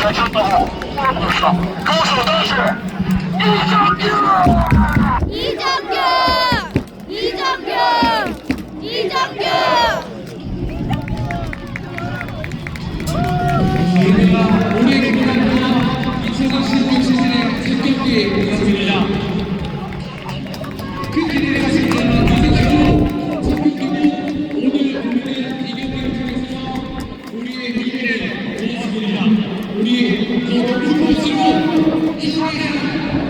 괜찮다고 홍보하고 있어. 가수 다시 이정규. 올해 개막한 2016 시즌의 첫 경기 모습입니다. 큰 기대를 가지고 마찬가지로 첫 경기는 오늘 국민의 이 경기를 통해서 우리의 미래를 보여줍니다. 우리 futbolcu로 희망하는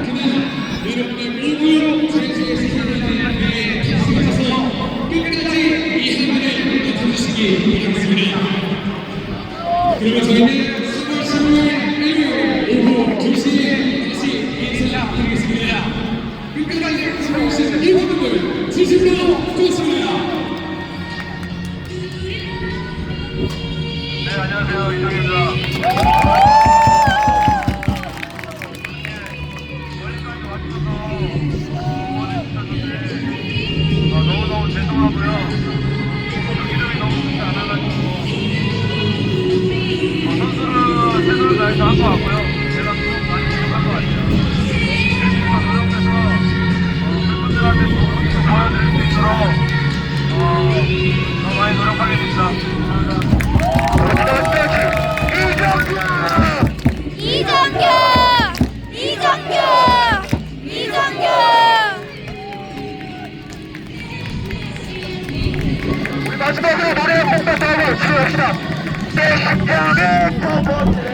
그날 여러분의 모두 전체의 세상에 대해 계속해서 끝까지 이 한마디를 던져주시기 바라겠습니다. 그리고 저희는 10월 15일 일요일 오후 2시에 다시 인사드리겠습니다. 끝까지 시청해주신 이 분들 진심으로 고맙습니다. 네, 안녕하세요. 이정입니다. 멀리까지 와주셔서 너무너무 죄송하고요. 이름이 너무 좋지 않아가지고 선수를 최선을 다해서 한 것 같고요. 제가 좀 많이 부족한 것 같아요. 열심히 노력해서 팬분들한테 좋은 좀 보여드릴 수 있도록 더 많이 노력하겠습니다. 우리 마지막으로 노래 한곡 더 하고 시작합시다. 내 심장의 두 번째